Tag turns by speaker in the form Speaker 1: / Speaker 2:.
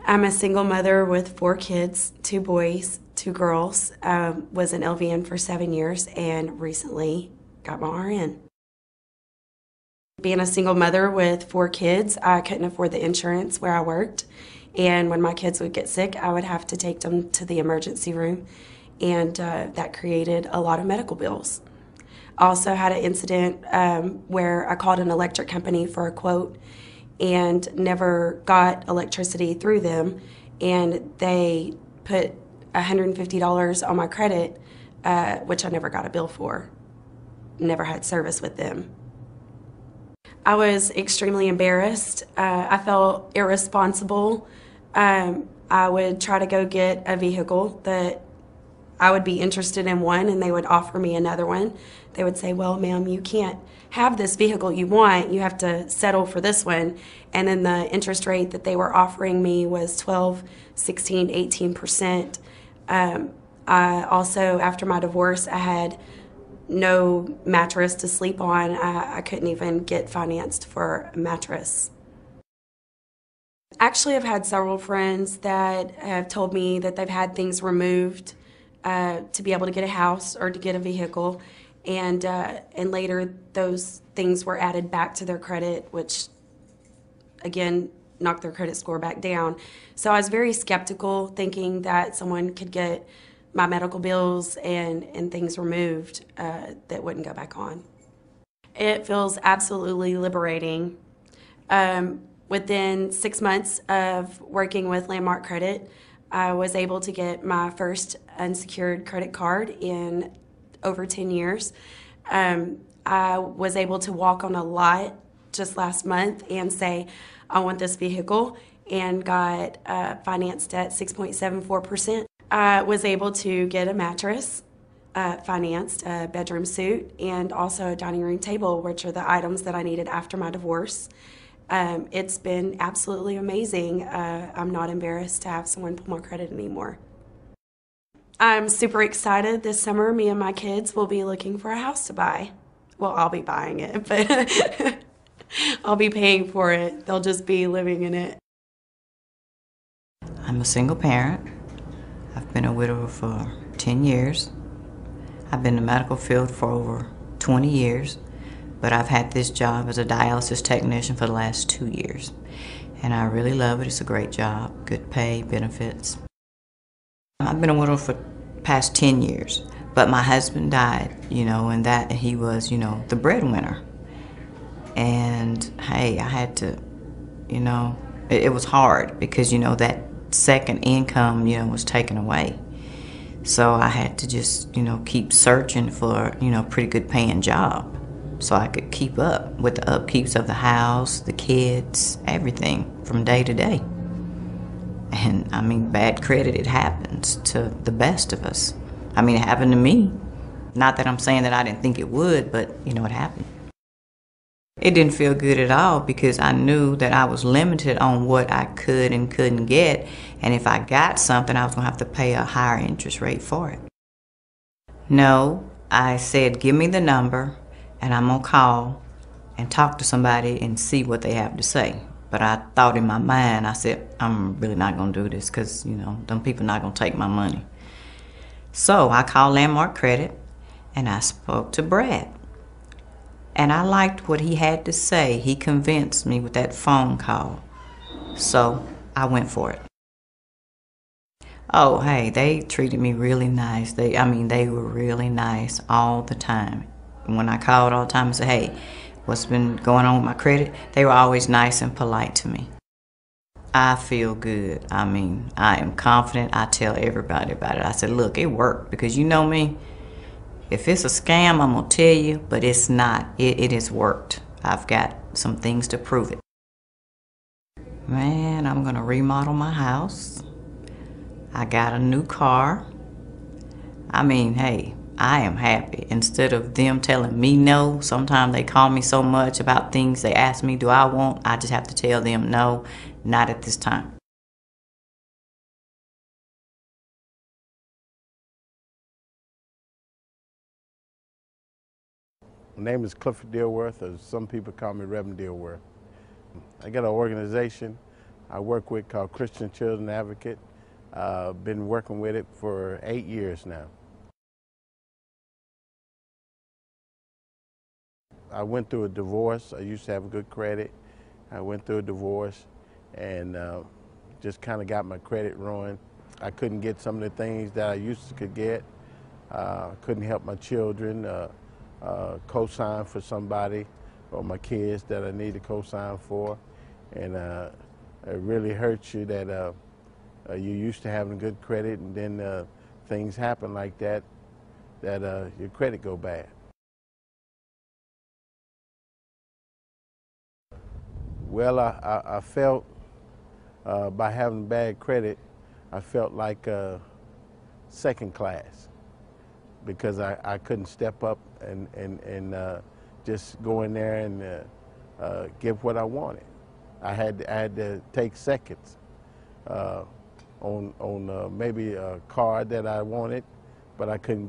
Speaker 1: I'm a single mother with 4 kids, 2 boys, 2 girls. Was an LVN for 7 years and recently got my RN. Being a single mother with 4 kids, I couldn't afford the insurance where I worked. And when my kids would get sick, I would have to take them to the emergency room. And that created a lot of medical bills. I also had an incident where I called an electric company for a quote and never got electricity through them, and they put $150 on my credit, which I never got a bill for. Never had service with them. I was extremely embarrassed. I felt irresponsible. I would try to go get a vehicle that I would be interested in one, and they would offer me another one. They would say, well, ma'am, you can't have this vehicle you want. You have to settle for this one. And then the interest rate that they were offering me was 12, 16, 18%. I also, after my divorce, I had no mattress to sleep on. I couldn't even get financed for a mattress. Actually, I've had several friends that have told me that they've had things removed to be able to get a house or to get a vehicle, and later those things were added back to their credit, which again knocked their credit score back down. So I was very skeptical, thinking that someone could get my medical bills and things removed that wouldn't go back on. It feels absolutely liberating. Within 6 months of working with Landmark Credit, I was able to get my first unsecured credit card in over 10 years. I was able to walk on a lot just last month and say, I want this vehicle, and got financed at 6.74%. I was able to get a mattress financed, a bedroom suite, and also a dining room table, which are the items that I needed after my divorce. It's been absolutely amazing. I'm not embarrassed to have someone pull my credit anymore. I'm super excited. This summer, me and my kids will be looking for a house to buy. Well, I'll be buying it, but I'll be paying for it. They'll just be living in it.
Speaker 2: I'm a single parent. I've been a widower for 10 years. I've been in the medical field for over 20 years. But I've had this job as a dialysis technician for the last 2 years. And I really love it. It's a great job, good pay, benefits. I've been a widow for the past 10 years. But my husband died, and that he was, the breadwinner. And hey, I had to, it was hard because, that second income, was taken away. So I had to just, keep searching for, a pretty good paying job, so I could keep up with the upkeeps of the house, the kids, everything from day to day. And I mean, bad credit, it happens to the best of us. I mean, it happened to me. Not that I'm saying that I didn't think it would, but it happened. It didn't feel good at all because I knew that I was limited on what I could and couldn't get. And if I got something, I was gonna have to pay a higher interest rate for it. No, I said, give me the number, and I'm gonna call and talk to somebody and see what they have to say. But I thought in my mind, I said, I'm really not gonna do this because, them people not gonna take my money. So I called Landmark Credit and I spoke to Brad. And I liked what he had to say. He convinced me with that phone call. So I went for it. Oh, hey, they treated me really nice. They were really nice all the time. When I called all the time and said, hey, what's been going on with my credit? They were always nice and polite to me. I feel good. I am confident. I tell everybody about it. I said, look, it worked because you know me. If it's a scam, I'm going to tell you, but it's not. It has worked. I've got some things to prove it. Man, I'm going to remodel my house. I got a new car. Hey, I am happy. Instead of them telling me no, sometimes they call me so much about things they ask me, do I want? I just have to tell them no, not at this time.
Speaker 3: My name is Clifford Dilworth, or some people call me Reverend Dilworth. I got an organization I work with called Christian Children Advocate. Been working with it for 8 years now. I went through a divorce. I used to have good credit. I went through a divorce and just kind of got my credit ruined. I couldn't get some of the things that I used to could get. Couldn't help my children, co-sign for somebody, or my kids that I need to co-sign for. And it really hurts you that you're used to having good credit, and then things happen like that, your credit go bad. Well, I felt by having bad credit, I felt like second class, because I couldn't step up and just go in there and give what I wanted. I had to take seconds on maybe a car that I wanted, but I couldn't